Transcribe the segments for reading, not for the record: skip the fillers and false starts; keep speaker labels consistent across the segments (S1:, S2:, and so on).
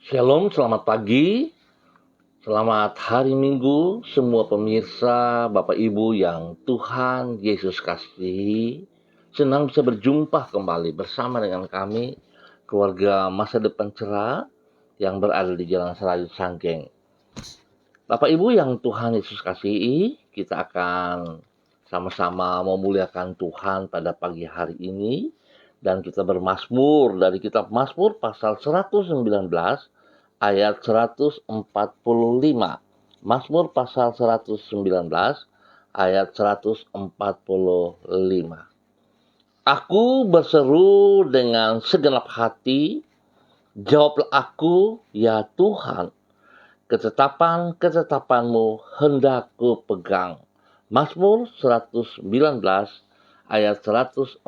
S1: Shalom, selamat pagi, selamat hari Minggu, semua pemirsa, Bapak Ibu yang Tuhan Yesus kasihi. Senang bisa berjumpa kembali bersama dengan kami, keluarga Masa Depan Cerah yang berada di Jalan Selayu Sanggeng. Bapak Ibu yang Tuhan Yesus kasihi, kita akan sama-sama memuliakan Tuhan pada pagi hari ini. Dan kita bermazmur dari kitab Mazmur pasal 119 ayat 145. Mazmur pasal 119 ayat 145. Aku berseru dengan segenap hati, jawablah aku, ya Tuhan. Ketetapan-ketetapanmu hendak ku pegang. Mazmur 119 ayat 145.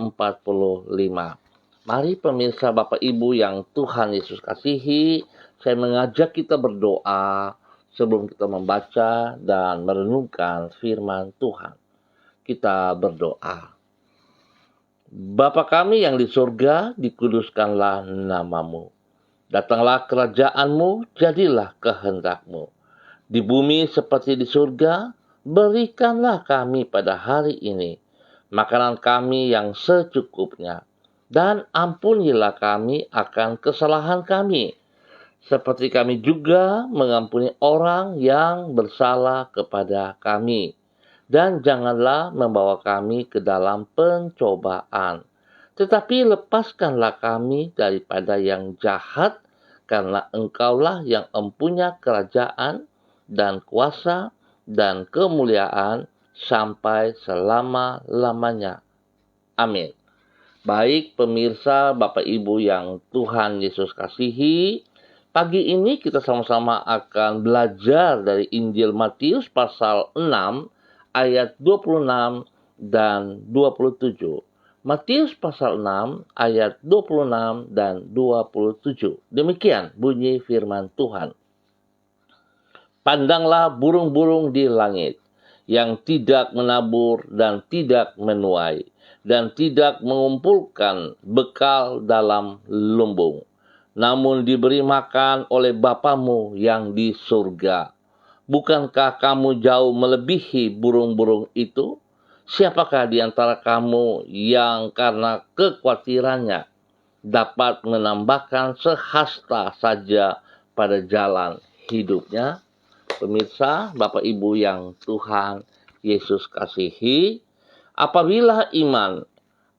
S1: Mari pemirsa Bapak Ibu yang Tuhan Yesus kasihi, saya mengajak kita berdoa sebelum kita membaca dan merenungkan firman Tuhan. Kita berdoa. Bapa kami yang di surga, dikuduskanlah namamu. Datanglah kerajaanmu, jadilah kehendakmu. Di bumi seperti di surga, berikanlah kami pada hari ini makanan kami yang secukupnya. Dan ampunilah kami akan kesalahan kami, seperti kami juga mengampuni orang yang bersalah kepada kami. Dan janganlah membawa kami ke dalam pencobaan, tetapi lepaskanlah kami daripada yang jahat, karena Engkaulah yang empunya kerajaan dan kuasa dan kemuliaan sampai selama-lamanya. Amin. Baik pemirsa, Bapak Ibu yang Tuhan Yesus kasihi, pagi ini kita sama-sama akan belajar dari Injil Matius pasal 6 ayat 26 dan 27. Matius pasal 6 ayat 26 dan 27. Demikian bunyi firman Tuhan. Pandanglah burung-burung di langit, yang tidak menabur dan tidak menuai, dan tidak mengumpulkan bekal dalam lumbung, namun diberi makan oleh Bapamu yang di surga. Bukankah kamu jauh melebihi burung-burung itu? Siapakah di antara kamu yang karena kekhawatirannya dapat menambahkan sehasta saja pada jalan hidupnya? Pemirsa, Bapak Ibu yang Tuhan Yesus kasihi, apabila iman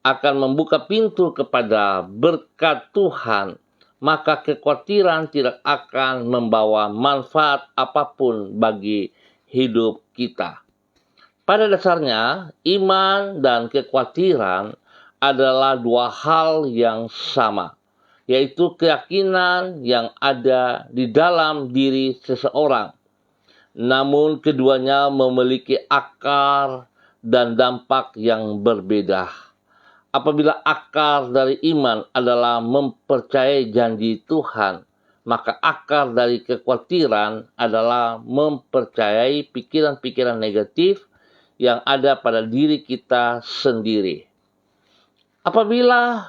S1: akan membuka pintu kepada berkat Tuhan, maka kekhawatiran tidak akan membawa manfaat apapun bagi hidup kita. Pada dasarnya, iman dan kekhawatiran adalah dua hal yang sama, yaitu keyakinan yang ada di dalam diri seseorang. Namun keduanya memiliki akar dan dampak yang berbeda. Apabila akar dari iman adalah mempercayai janji Tuhan, maka akar dari kekhawatiran adalah mempercayai pikiran-pikiran negatif yang ada pada diri kita sendiri. Apabila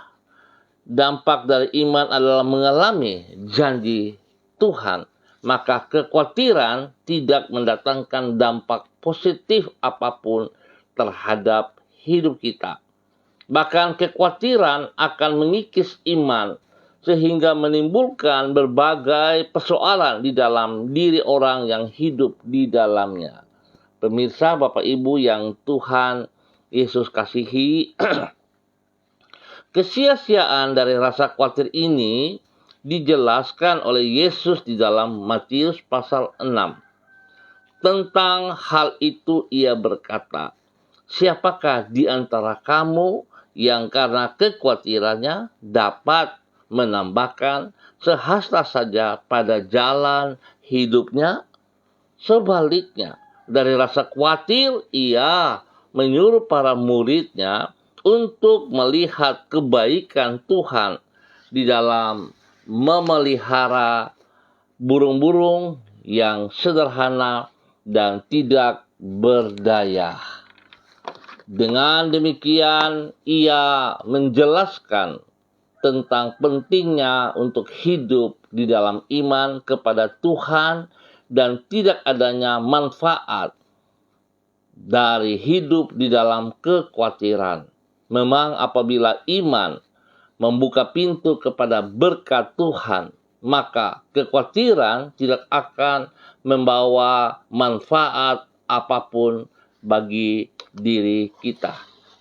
S1: dampak dari iman adalah mengalami janji Tuhan, maka kekhawatiran tidak mendatangkan dampak positif apapun terhadap hidup kita. Bahkan kekhawatiran akan mengikis iman, sehingga menimbulkan berbagai persoalan di dalam diri orang yang hidup di dalamnya. Pemirsa, Bapak Ibu yang Tuhan Yesus kasihi, kesia-siaan dari rasa khawatir ini dijelaskan oleh Yesus di dalam Matius pasal 6. Tentang hal itu ia berkata, siapakah di antara kamu yang karena kekhawatirannya dapat menambahkan sehasta saja pada jalan hidupnya? Sebaliknya, dari rasa khawatir ia menyuruh para muridnya untuk melihat kebaikan Tuhan di dalam memelihara burung-burung yang sederhana dan tidak berdaya. Dengan demikian, ia menjelaskan tentang pentingnya untuk hidup di dalam iman kepada Tuhan dan tidak adanya manfaat dari hidup di dalam kekhawatiran. Memang apabila iman membuka pintu kepada berkat Tuhan, maka kekhawatiran tidak akan membawa manfaat apapun bagi diri kita.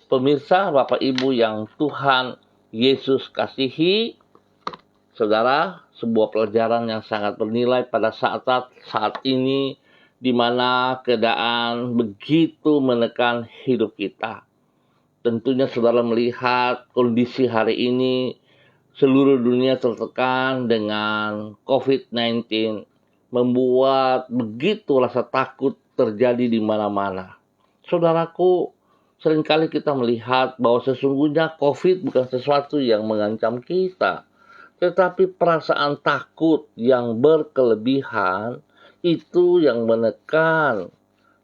S1: Pemirsa, Bapak Ibu yang Tuhan Yesus kasihi, saudara, sebuah pelajaran yang sangat bernilai pada saat ini, di mana keadaan begitu menekan hidup kita. Tentunya saudara melihat kondisi hari ini, seluruh dunia tertekan dengan COVID-19, membuat begitu rasa takut terjadi di mana-mana. Saudaraku, seringkali kita melihat bahwa sesungguhnya COVID bukan sesuatu yang mengancam kita, tetapi perasaan takut yang berkelebihan itu yang menekan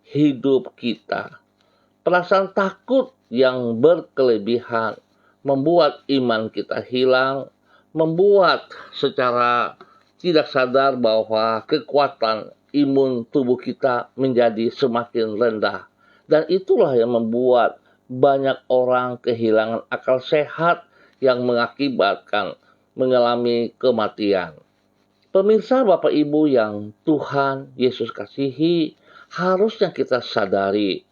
S1: hidup kita. Perasaan takut yang berkelebihan membuat iman kita hilang, membuat secara tidak sadar bahwa kekuatan imun tubuh kita menjadi semakin rendah. Dan itulah yang membuat banyak orang kehilangan akal sehat yang mengakibatkan mengalami kematian. Pemirsa, Bapak Ibu yang Tuhan Yesus kasihi, harusnya kita sadari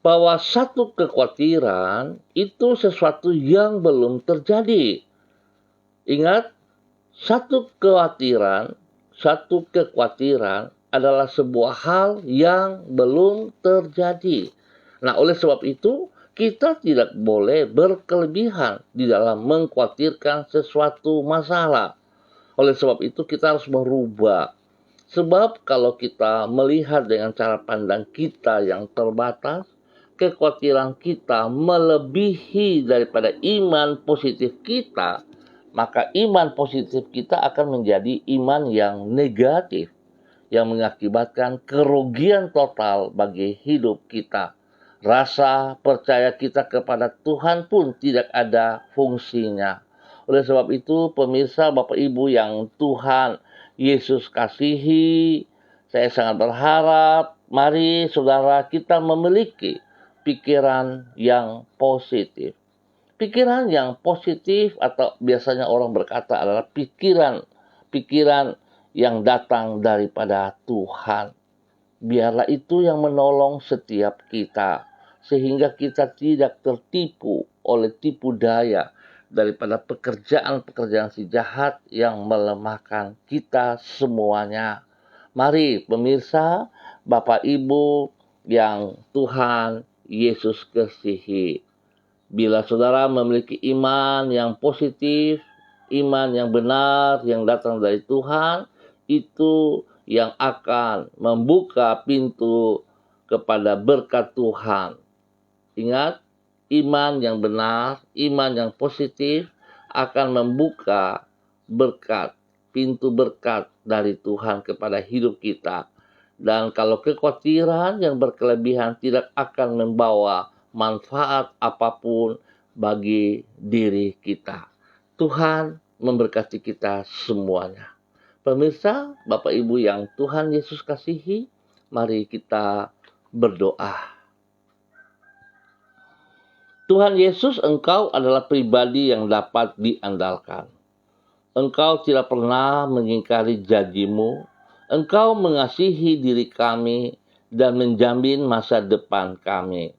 S1: bahwa satu kekhawatiran itu sesuatu yang belum terjadi. Ingat, satu kekhawatiran adalah sebuah hal yang belum terjadi. Nah, oleh sebab itu, kita tidak boleh berkelebihan di dalam mengkhawatirkan sesuatu masalah. Oleh sebab itu, kita harus merubah. Sebab kalau kita melihat dengan cara pandang kita yang terbatas, kekhawatiran kita melebihi daripada iman positif kita, maka iman positif kita akan menjadi iman yang negatif, yang mengakibatkan kerugian total bagi hidup kita. Rasa percaya kita kepada Tuhan pun tidak ada fungsinya. Oleh sebab itu, pemirsa, Bapak Ibu yang Tuhan Yesus kasihi, saya sangat berharap, mari saudara kita memiliki pikiran yang positif. Pikiran yang positif atau biasanya orang berkata adalah pikiran yang datang daripada Tuhan. Biarlah itu yang menolong setiap kita, sehingga kita tidak tertipu oleh tipu daya daripada pekerjaan-pekerjaan si jahat yang melemahkan kita semuanya. Mari pemirsa, Bapak Ibu yang Tuhan Yesus kasihi. Bila saudara memiliki iman yang positif, iman yang benar yang datang dari Tuhan, itu yang akan membuka pintu kepada berkat Tuhan. Ingat, iman yang benar, iman yang positif akan membuka berkat, pintu berkat dari Tuhan kepada hidup kita. Dan kalau kekhawatiran yang berkelebihan tidak akan membawa manfaat apapun bagi diri kita. Tuhan memberkati kita semuanya. Pemirsa, Bapak Ibu yang Tuhan Yesus kasihi, mari kita berdoa. Tuhan Yesus, Engkau adalah pribadi yang dapat diandalkan. Engkau tidak pernah mengingkari janji-Mu. Engkau mengasihi diri kami dan menjamin masa depan kami.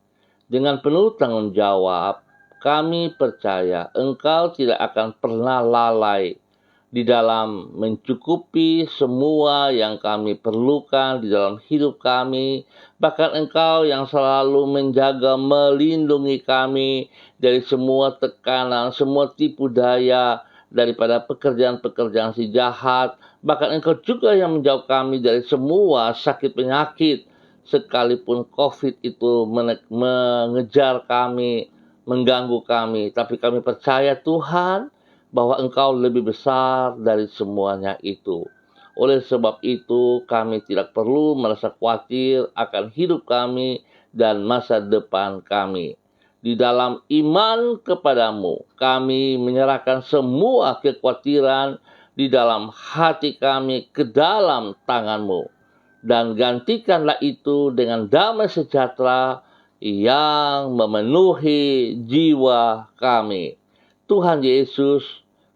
S1: Dengan penuh tanggung jawab, kami percaya Engkau tidak akan pernah lalai di dalam mencukupi semua yang kami perlukan di dalam hidup kami. Bahkan Engkau yang selalu menjaga, melindungi kami dari semua tekanan, semua tipu daya, daripada pekerjaan-pekerjaan si jahat. Bahkan Engkau juga yang menjauh kami dari semua sakit penyakit. Sekalipun COVID itu mengejar kami, mengganggu kami. Tapi kami percaya Tuhan bahwa Engkau lebih besar dari semuanya itu. Oleh sebab itu kami tidak perlu merasa khawatir akan hidup kami dan masa depan kami. Di dalam iman kepadamu, kami menyerahkan semua kekhawatiran di dalam hati kami ke dalam tangan-Mu. Dan gantikanlah itu dengan damai sejahtera yang memenuhi jiwa kami. Tuhan Yesus,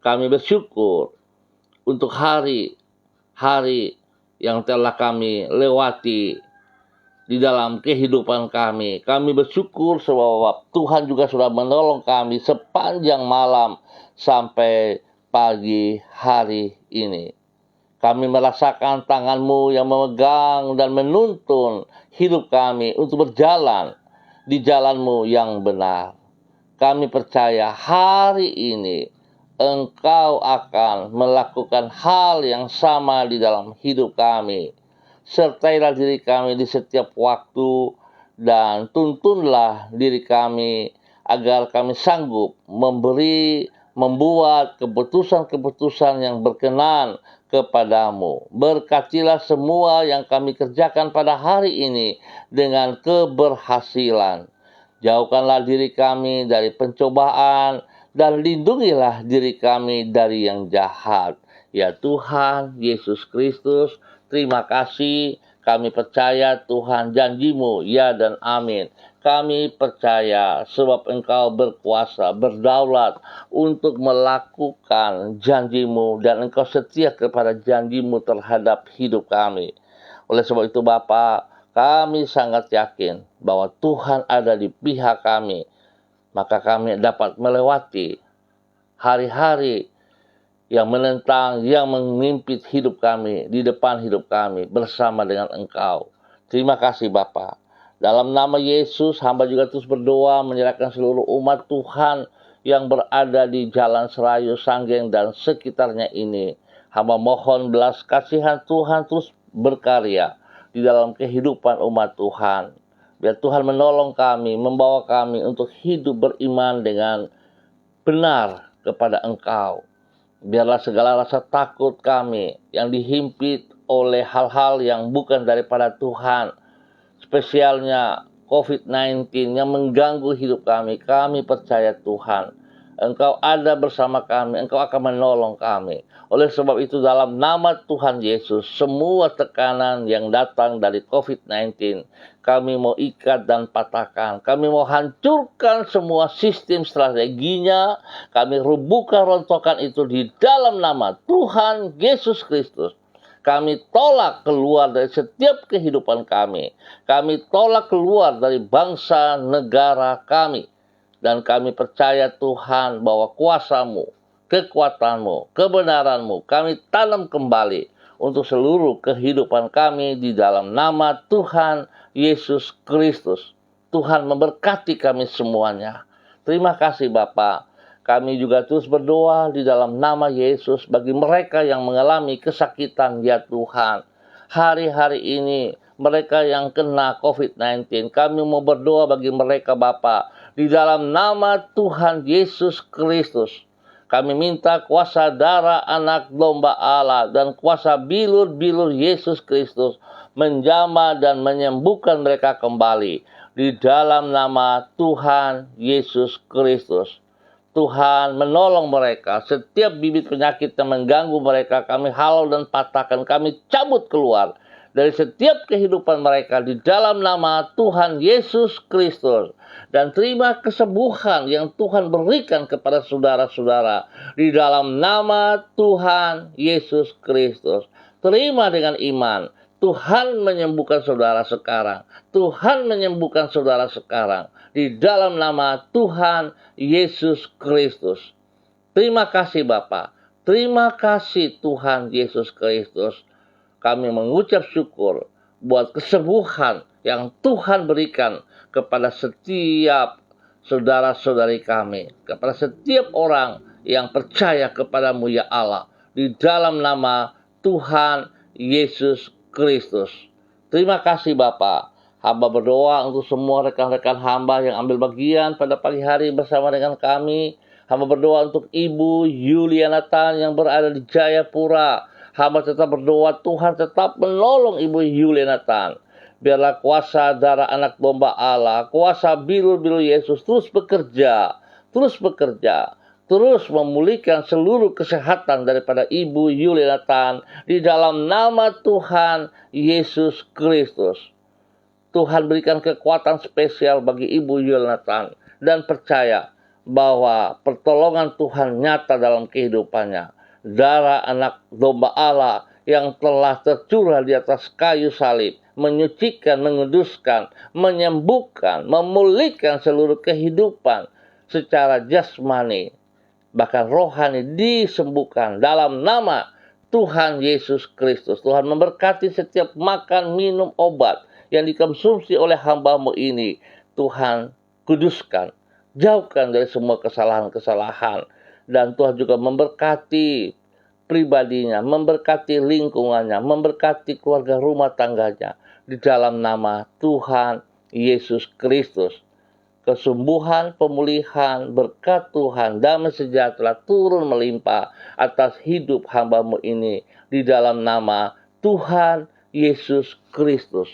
S1: kami bersyukur untuk hari-hari yang telah kami lewati di dalam kehidupan kami. Kami bersyukur sebab Tuhan juga sudah menolong kami sepanjang malam sampai pagi hari ini. Kami merasakan tangan-Mu yang memegang dan menuntun hidup kami untuk berjalan di jalan-Mu yang benar. Kami percaya hari ini Engkau akan melakukan hal yang sama di dalam hidup kami. Sertailah diri kami di setiap waktu dan tuntunlah diri kami agar kami sanggup membuat keputusan-keputusan yang berkenan kepadamu. Berkatilah semua yang kami kerjakan pada hari ini dengan keberhasilan. Jauhkanlah diri kami dari pencobaan dan lindungilah diri kami dari yang jahat. Ya Tuhan Yesus Kristus, terima kasih. Kami percaya Tuhan janji-Mu, ya dan amin. Kami percaya sebab Engkau berkuasa, berdaulat untuk melakukan janji-Mu dan Engkau setia kepada janji-Mu terhadap hidup kami. Oleh sebab itu Bapa, kami sangat yakin bahwa Tuhan ada di pihak kami. Maka kami dapat melewati hari-hari yang menentang, yang mengimpit hidup kami, di depan hidup kami, bersama dengan Engkau. Terima kasih Bapa. Dalam nama Yesus, hamba juga terus berdoa menyerahkan seluruh umat Tuhan yang berada di Jalan Serayu, Sanggeng, dan sekitarnya ini. Hamba mohon belas kasihan Tuhan terus berkarya di dalam kehidupan umat Tuhan. Biar Tuhan menolong kami, membawa kami untuk hidup beriman dengan benar kepada Engkau. Biarlah segala rasa takut kami yang dihimpit oleh hal-hal yang bukan daripada Tuhan, spesialnya COVID-19 yang mengganggu hidup kami. Kami percaya Tuhan, Engkau ada bersama kami, Engkau akan menolong kami. Oleh sebab itu dalam nama Tuhan Yesus, semua tekanan yang datang dari COVID-19, kami mau ikat dan patahkan. Kami mau hancurkan semua sistem strateginya. Kami rubuhkan, rontokan itu di dalam nama Tuhan Yesus Kristus. Kami tolak keluar dari setiap kehidupan kami. Kami tolak keluar dari bangsa negara kami. Dan kami percaya Tuhan bahwa kuasa-Mu, kekuatan-Mu, kebenaran-Mu kami tanam kembali untuk seluruh kehidupan kami di dalam nama Tuhan Yesus Kristus. Tuhan memberkati kami semuanya. Terima kasih Bapa. Kami juga terus berdoa di dalam nama Yesus bagi mereka yang mengalami kesakitan ya Tuhan. Hari-hari ini mereka yang kena COVID-19, kami mau berdoa bagi mereka Bapa. Di dalam nama Tuhan Yesus Kristus, kami minta kuasa darah anak domba Allah dan kuasa bilur-bilur Yesus Kristus menjamah dan menyembuhkan mereka kembali. Di dalam nama Tuhan Yesus Kristus. Tuhan menolong mereka. Setiap bibit penyakit yang mengganggu mereka, kami halau dan patahkan. Kami cabut keluar dari setiap kehidupan mereka di dalam nama Tuhan Yesus Kristus. Dan terima kesembuhan yang Tuhan berikan kepada saudara-saudara di dalam nama Tuhan Yesus Kristus. Terima dengan iman. Tuhan menyembuhkan saudara sekarang. Tuhan menyembuhkan saudara sekarang. Di dalam nama Tuhan Yesus Kristus. Terima kasih Bapa. Terima kasih Tuhan Yesus Kristus. Kami mengucap syukur buat kesembuhan yang Tuhan berikan kepada setiap saudara-saudari kami. Kepada setiap orang yang percaya kepadamu ya Allah. Di dalam nama Tuhan Yesus Kristus. Terima kasih Bapa. Hamba berdoa untuk semua rekan-rekan hamba yang ambil bagian pada pagi hari bersama dengan kami. Hamba berdoa untuk Ibu Yuliana Tan yang berada di Jayapura. Hamba tetap berdoa Tuhan tetap menolong Ibu Yuliana Tan. Biarlah kuasa darah anak domba Allah, kuasa biru-biru Yesus terus bekerja, terus memulihkan seluruh kesehatan daripada Ibu Yulianatan di dalam nama Tuhan Yesus Kristus. Tuhan berikan kekuatan spesial bagi Ibu Yulianatan dan percaya bahwa pertolongan Tuhan nyata dalam kehidupannya. Darah anak domba Allah yang telah tercurah di atas kayu salib menyucikan, menguduskan, menyembuhkan, memulihkan seluruh kehidupan secara jasmani, bahkan rohani disembuhkan dalam nama Tuhan Yesus Kristus. Tuhan memberkati setiap makan, minum, obat yang dikonsumsi oleh hamba-Mu ini. Tuhan kuduskan, jauhkan dari semua kesalahan-kesalahan. Dan Tuhan juga memberkati pribadinya, memberkati lingkungannya, memberkati keluarga rumah tangganya. Di dalam nama Tuhan Yesus Kristus. Kesembuhan, pemulihan, berkat Tuhan, damai sejahtera turun melimpah atas hidup hamba-Mu ini. Di dalam nama Tuhan Yesus Kristus.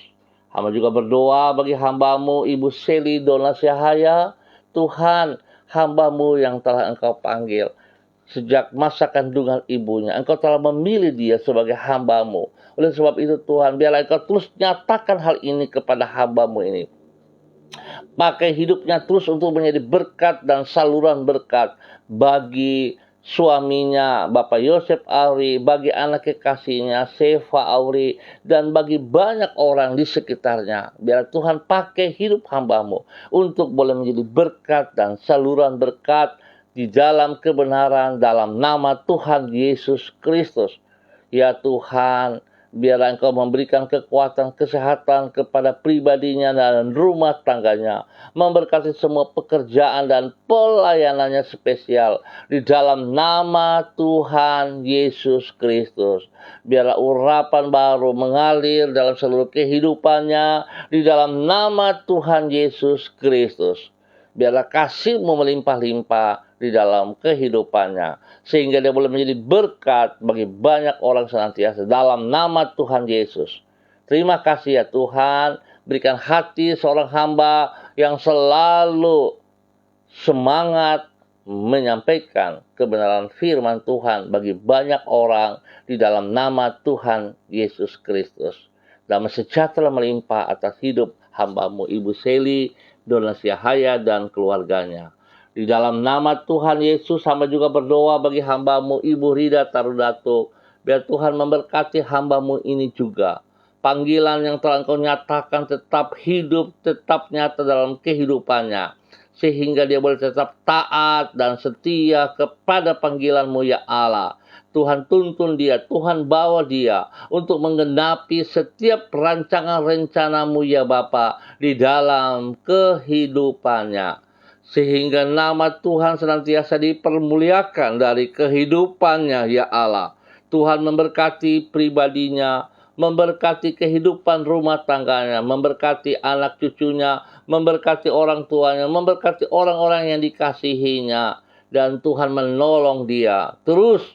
S1: Hamba juga berdoa bagi hamba-Mu Ibu Seli Donasiahaya. Tuhan, hamba-Mu yang telah Engkau panggil sejak masa kandungan ibunya. Engkau telah memilih dia sebagai hamba-Mu. Oleh sebab itu Tuhan, biarlah Engkau terus nyatakan hal ini kepada hamba-Mu ini. Pakai hidupnya terus untuk menjadi berkat dan saluran berkat bagi suaminya, Bapak Yosef Auri, bagi anak kekasihnya, Seva Auri, dan bagi banyak orang di sekitarnya. Biar Tuhan pakai hidup hamba-Mu untuk boleh menjadi berkat dan saluran berkat di dalam kebenaran dalam nama Tuhan Yesus Kristus. Ya Tuhan, biarlah Engkau memberikan kekuatan kesehatan kepada pribadinya dan rumah tangganya. Memberkati semua pekerjaan dan pelayanannya spesial. Di dalam nama Tuhan Yesus Kristus. Biarlah urapan baru mengalir dalam seluruh kehidupannya. Di dalam nama Tuhan Yesus Kristus. Biarlah kasih-Mu melimpah-limpah di dalam kehidupannya. Sehingga dia boleh menjadi berkat bagi banyak orang senantiasa. Dalam nama Tuhan Yesus. Terima kasih ya Tuhan. Berikan hati seorang hamba yang selalu semangat menyampaikan kebenaran firman Tuhan bagi banyak orang di dalam nama Tuhan Yesus Kristus. Damai sejahtera melimpah atas hidup hamba-Mu Ibu Seli Donasiahaya dan keluarganya. Di dalam nama Tuhan Yesus, hamba juga berdoa bagi hamba-Mu Ibu Rida Tarudato. Biar Tuhan memberkati hamba-Mu ini juga. Panggilan yang telah Engkau nyatakan tetap hidup, tetap nyata dalam kehidupannya. Sehingga dia boleh tetap taat dan setia kepada panggilan-Mu ya Allah. Tuhan tuntun dia, Tuhan bawa dia untuk menggenapi setiap rancangan rencana-Mu ya Bapa di dalam kehidupannya. Sehingga nama Tuhan senantiasa dipermuliakan dari kehidupannya ya Allah. Tuhan memberkati pribadinya, memberkati kehidupan rumah tangganya, memberkati anak cucunya, memberkati orang tuanya, memberkati orang-orang yang dikasihinya. Dan Tuhan menolong dia terus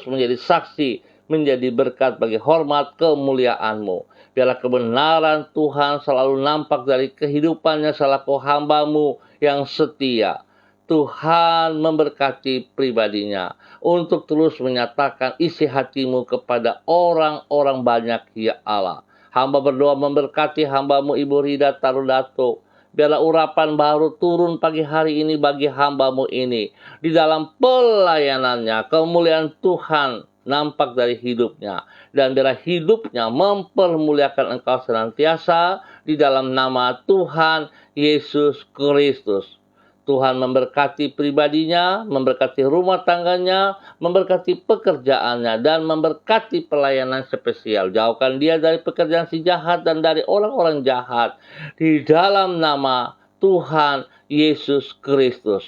S1: menjadi saksi, menjadi berkat bagi hormat kemuliaan-Mu. Biarlah kebenaran Tuhan selalu nampak dari kehidupannya selaku hamba-Mu yang setia. Tuhan memberkati pribadinya untuk terus menyatakan isi hati-Mu kepada orang-orang banyak ya Allah. Hamba berdoa memberkati hamba-Mu Ibu Rida Tarudato. Biarlah urapan baru turun pagi hari ini bagi hamba-Mu ini. Di dalam pelayanannya, kemuliaan Tuhan nampak dari hidupnya. Dan biarlah hidupnya mempermuliakan Engkau senantiasa di dalam nama Tuhan Yesus Kristus. Tuhan memberkati pribadinya, memberkati rumah tangganya, memberkati pekerjaannya, dan memberkati pelayanan spesial. Jauhkan dia dari pekerjaan si jahat dan dari orang-orang jahat. Di dalam nama Tuhan Yesus Kristus.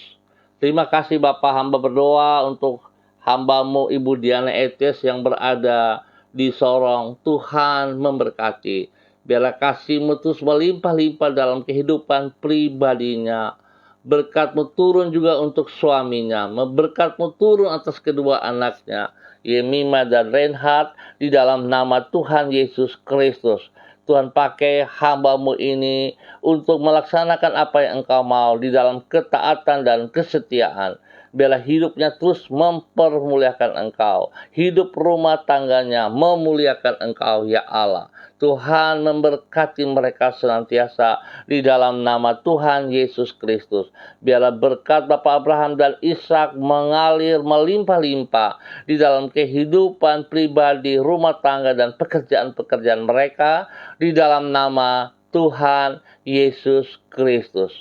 S1: Terima kasih Bapak, hamba berdoa untuk hamba-Mu Ibu Diana Etes yang berada di Sorong. Tuhan memberkati. Biarlah kasih-Mu terus melimpah-limpah dalam kehidupan pribadinya. Berkat-Mu turun juga untuk suaminya. Berkat-Mu turun atas kedua anaknya, Yemima dan Reinhard, di dalam nama Tuhan Yesus Kristus. Tuhan pakai hamba-Mu ini untuk melaksanakan apa yang Engkau mau di dalam ketaatan dan kesetiaan. Biarlah hidupnya terus mempermuliakan Engkau. Hidup rumah tangganya memuliakan Engkau, ya Allah. Tuhan memberkati mereka senantiasa di dalam nama Tuhan Yesus Kristus. Biarlah berkat Bapak Abraham dan Ishak mengalir melimpah-limpah di dalam kehidupan pribadi, rumah tangga, dan pekerjaan-pekerjaan mereka di dalam nama Tuhan Yesus Kristus.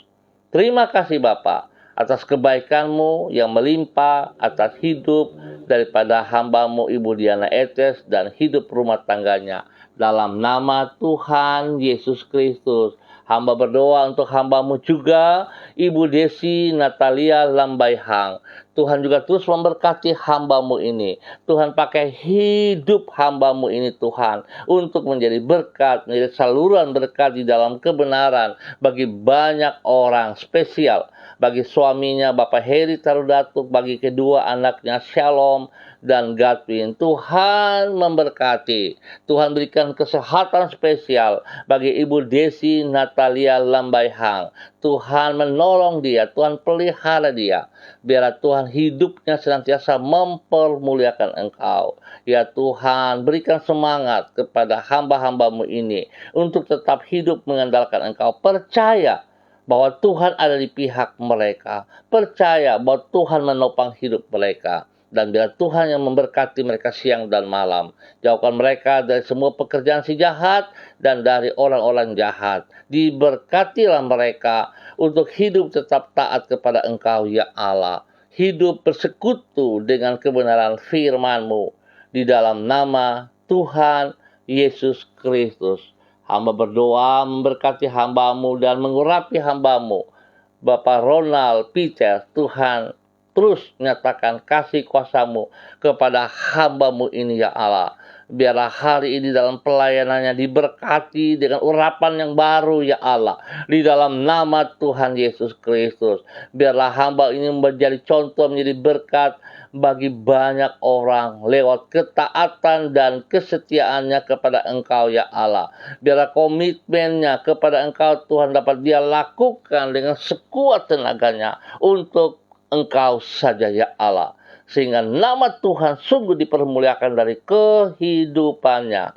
S1: Terima kasih Bapak atas kebaikan-Mu yang melimpah atas hidup daripada hamba-Mu Ibu Diana Etes dan hidup rumah tangganya. Dalam nama Tuhan Yesus Kristus, hamba berdoa untuk hamba-Mu juga, Ibu Desi Natalia Lambaihang. Tuhan juga terus memberkati hamba-Mu ini. Tuhan pakai hidup hamba-Mu ini Tuhan untuk menjadi berkat, menjadi saluran berkat di dalam kebenaran bagi banyak orang, spesial bagi suaminya Bapak Heri Tarudatuk, bagi kedua anaknya Shalom dan Godwin. Tuhan memberkati. Tuhan berikan kesehatan spesial bagi Ibu Desi Natalia Lambaihang. Tuhan menolong dia, Tuhan pelihara dia. Biarlah Tuhan hidupnya senantiasa mempermuliakan Engkau. Ya Tuhan, berikan semangat kepada hamba-hamba-Mu ini untuk tetap hidup mengandalkan Engkau. Percaya bahwa Tuhan ada di pihak mereka. Percaya bahwa Tuhan menopang hidup mereka. Dan biar Tuhan yang memberkati mereka siang dan malam. Jauhkan mereka dari semua pekerjaan si jahat dan dari orang-orang jahat. Diberkatilah mereka untuk hidup tetap taat kepada Engkau, ya Allah. Hidup bersekutu dengan kebenaran firman-Mu. Di dalam nama Tuhan Yesus Kristus. Hamba berdoa memberkati hamba-Mu dan mengurapi hamba-Mu. Bapak Ronald Peter, Tuhan terus nyatakan kasih kuasa-Mu kepada hamba-Mu ini, ya Allah. Biarlah hari ini dalam pelayanannya diberkati dengan urapan yang baru, ya Allah. Di dalam nama Tuhan Yesus Kristus. Biarlah hamba ini menjadi contoh, menjadi berkat bagi banyak orang lewat ketaatan dan kesetiaannya kepada Engkau, ya Allah. Biarlah komitmennya kepada Engkau Tuhan dapat dia lakukan dengan sekuat tenaganya untuk Engkau saja, ya Allah. Sehingga nama Tuhan sungguh dipermuliakan dari kehidupannya.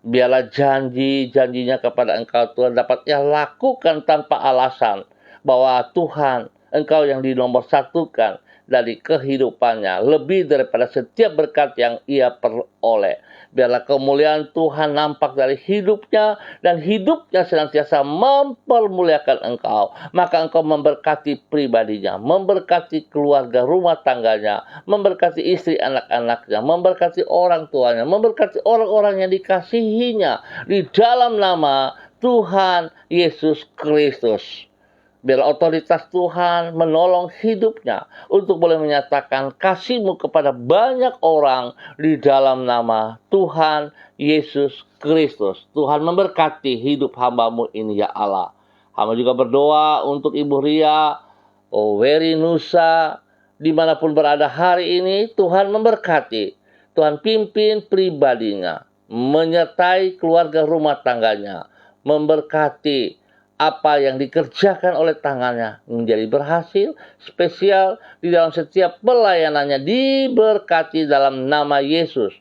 S1: Biarlah janji-janjinya kepada Engkau Tuhan dapat ia lakukan tanpa alasan. Bahwa Tuhan, Engkau yang dinomorsatukan dari kehidupannya, lebih daripada setiap berkat yang ia peroleh. Biarlah kemuliaan Tuhan nampak dari hidupnya, dan hidupnya senantiasa mempermuliakan Engkau. Maka Engkau memberkati pribadinya, memberkati keluarga rumah tangganya, memberkati istri anak-anaknya, memberkati orang tuanya, memberkati orang-orang yang dikasihinya. Di dalam nama Tuhan Yesus Kristus. Biarlah otoritas Tuhan menolong hidupnya untuk boleh menyatakan kasih-Mu kepada banyak orang di dalam nama Tuhan Yesus Kristus. Tuhan memberkati hidup hamba-Mu ini, ya Allah. Hamba juga berdoa untuk Ibu Ria, Oweri Nusa, dimanapun berada hari ini, Tuhan memberkati. Tuhan pimpin pribadinya, menyertai keluarga rumah tangganya, memberkati apa yang dikerjakan oleh tangannya menjadi berhasil, spesial di dalam setiap pelayanannya, diberkati dalam nama Yesus.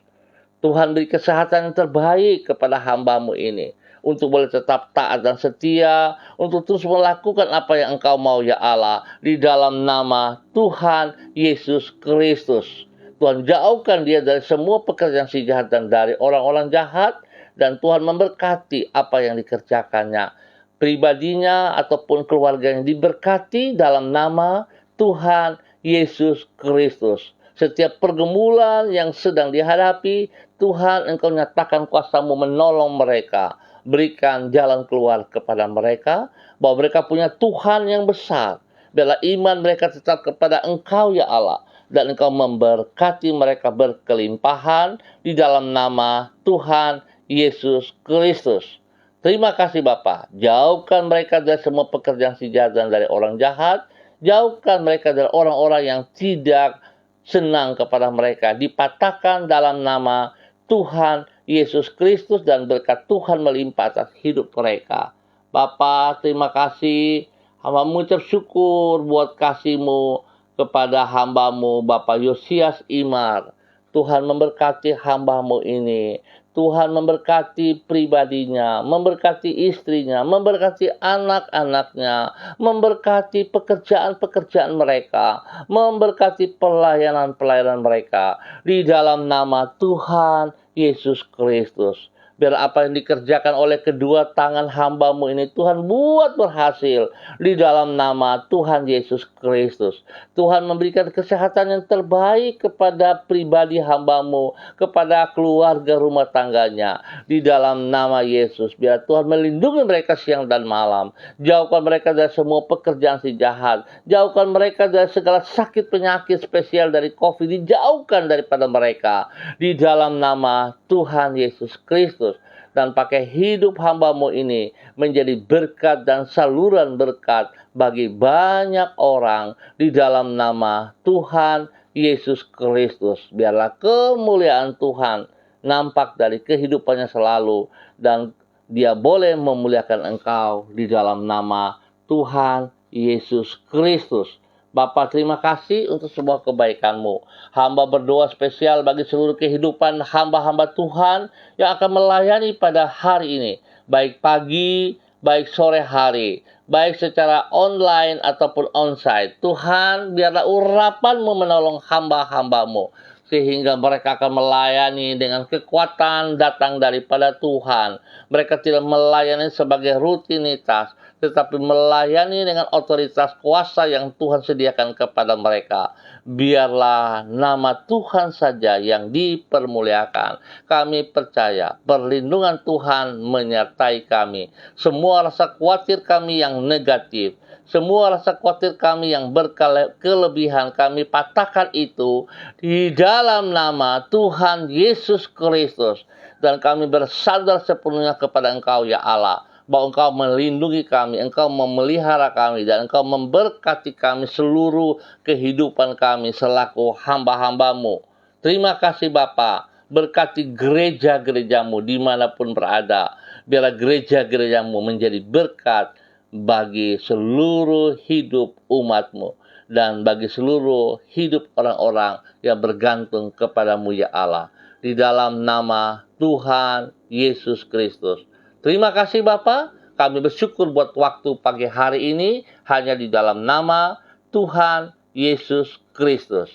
S1: Tuhan beri kesehatan yang terbaik kepada hamba-Mu ini, untuk boleh tetap taat dan setia, untuk terus melakukan apa yang Engkau mau, ya Allah, di dalam nama Tuhan Yesus Kristus. Tuhan jauhkan dia dari semua pekerjaan si jahat dan dari orang-orang jahat, dan Tuhan memberkati apa yang dikerjakannya. Pribadinya ataupun keluarganya diberkati dalam nama Tuhan Yesus Kristus. Setiap pergumulan yang sedang dihadapi, Tuhan Engkau nyatakan kuasa-Mu menolong mereka. Berikan jalan keluar kepada mereka, bahwa mereka punya Tuhan yang besar. Biarlah iman mereka tetap kepada Engkau, ya Allah. Dan Engkau memberkati mereka berkelimpahan di dalam nama Tuhan Yesus Kristus. Terima kasih Bapa. Jauhkan mereka dari semua pekerjaan si jahat dan dari orang jahat. Jauhkan mereka dari orang-orang yang tidak senang kepada mereka. Dipatahkan dalam nama Tuhan Yesus Kristus dan berkat Tuhan melimpah atas hidup mereka. Bapa, terima kasih. Hamba mengucap syukur buat kasih-Mu kepada hamba-Mu, Bapak Yosias Imar. Tuhan memberkati hamba-Mu ini. Tuhan memberkati pribadinya, memberkati istrinya, memberkati anak-anaknya, memberkati pekerjaan-pekerjaan mereka, memberkati pelayanan-pelayanan mereka. Di dalam nama Tuhan Yesus Kristus. Biar apa yang dikerjakan oleh kedua tangan hamba-Mu ini Tuhan buat berhasil di dalam nama Tuhan Yesus Kristus. Tuhan memberikan kesehatan yang terbaik kepada pribadi hamba-Mu, kepada keluarga rumah tangganya di dalam nama Yesus. Biar Tuhan melindungi mereka siang dan malam. Jauhkan mereka dari semua pekerjaan si jahat. Jauhkan mereka dari segala sakit penyakit spesial dari COVID. Dijauhkan daripada mereka di dalam nama Tuhan Yesus Kristus. Dan pakai hidup hamba-Mu ini menjadi berkat dan saluran berkat bagi banyak orang di dalam nama Tuhan Yesus Kristus. Biarlah kemuliaan Tuhan nampak dari kehidupannya selalu dan dia boleh memuliakan Engkau di dalam nama Tuhan Yesus Kristus. Bapa, terima kasih untuk semua kebaikan-Mu. Hamba berdoa spesial bagi seluruh kehidupan hamba-hamba Tuhan yang akan melayani pada hari ini. Baik pagi, baik sore hari, baik secara online ataupun onsite. Tuhan, biarlah urapan-Mu menolong hamba-hamba-Mu, sehingga mereka akan melayani dengan kekuatan datang daripada Tuhan. Mereka tidak melayani sebagai rutinitas, tetapi melayani dengan otoritas kuasa yang Tuhan sediakan kepada mereka. Biarlah nama Tuhan saja yang dipermuliakan. Kami percaya perlindungan Tuhan menyertai kami. Semua rasa khawatir kami yang negatif, semua rasa khawatir kami yang berkelebihan, kami patahkan itu di dalam nama Tuhan Yesus Kristus. Dan kami bersandar sepenuhnya kepada Engkau ya Allah, bahwa Engkau melindungi kami, Engkau memelihara kami, dan Engkau memberkati kami seluruh kehidupan kami selaku hamba-hamba-Mu. Terima kasih Bapa, berkati gereja-gereja-Mu dimanapun berada. Biarlah gereja-gereja-Mu menjadi berkat bagi seluruh hidup umat-Mu dan bagi seluruh hidup orang-orang yang bergantung kepada-Mu ya Allah. Di dalam nama Tuhan Yesus Kristus. Terima kasih Bapa, kami bersyukur buat waktu pagi hari ini hanya di dalam nama Tuhan Yesus Kristus.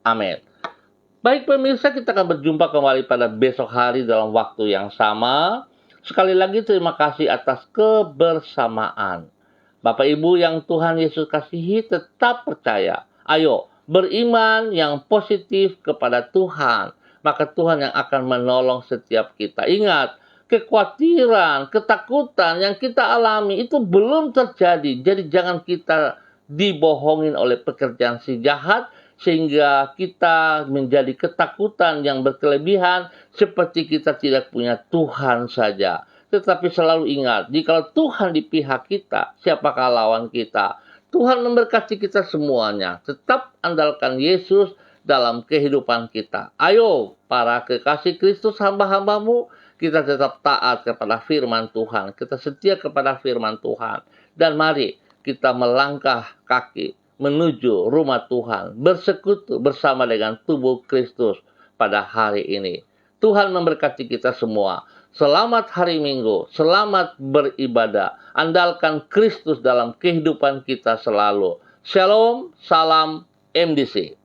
S1: Amin. Baik pemirsa, kita akan berjumpa kembali pada besok hari dalam waktu yang sama. Sekali lagi terima kasih atas kebersamaan. Bapak Ibu yang Tuhan Yesus kasihi, tetap percaya. Ayo, beriman yang positif kepada Tuhan. Maka Tuhan yang akan menolong setiap kita. Ingat, kekhawatiran, ketakutan yang kita alami itu belum terjadi. Jadi jangan kita dibohongin oleh pekerjaan si jahat, sehingga kita menjadi ketakutan yang berkelebihan seperti kita tidak punya Tuhan saja. Tetapi selalu ingat, jika Tuhan di pihak kita, siapakah lawan kita? Tuhan memberkati kita semuanya. Tetap andalkan Yesus dalam kehidupan kita. Ayo, para kekasih Kristus hamba-hamba-Mu, kita tetap taat kepada firman Tuhan. Kita setia kepada firman Tuhan. Dan mari kita melangkah kaki menuju rumah Tuhan, bersekutu bersama dengan tubuh Kristus pada hari ini. Tuhan memberkati kita semua. Selamat hari Minggu, selamat beribadah. Andalkan Kristus dalam kehidupan kita selalu. Shalom, salam MDC.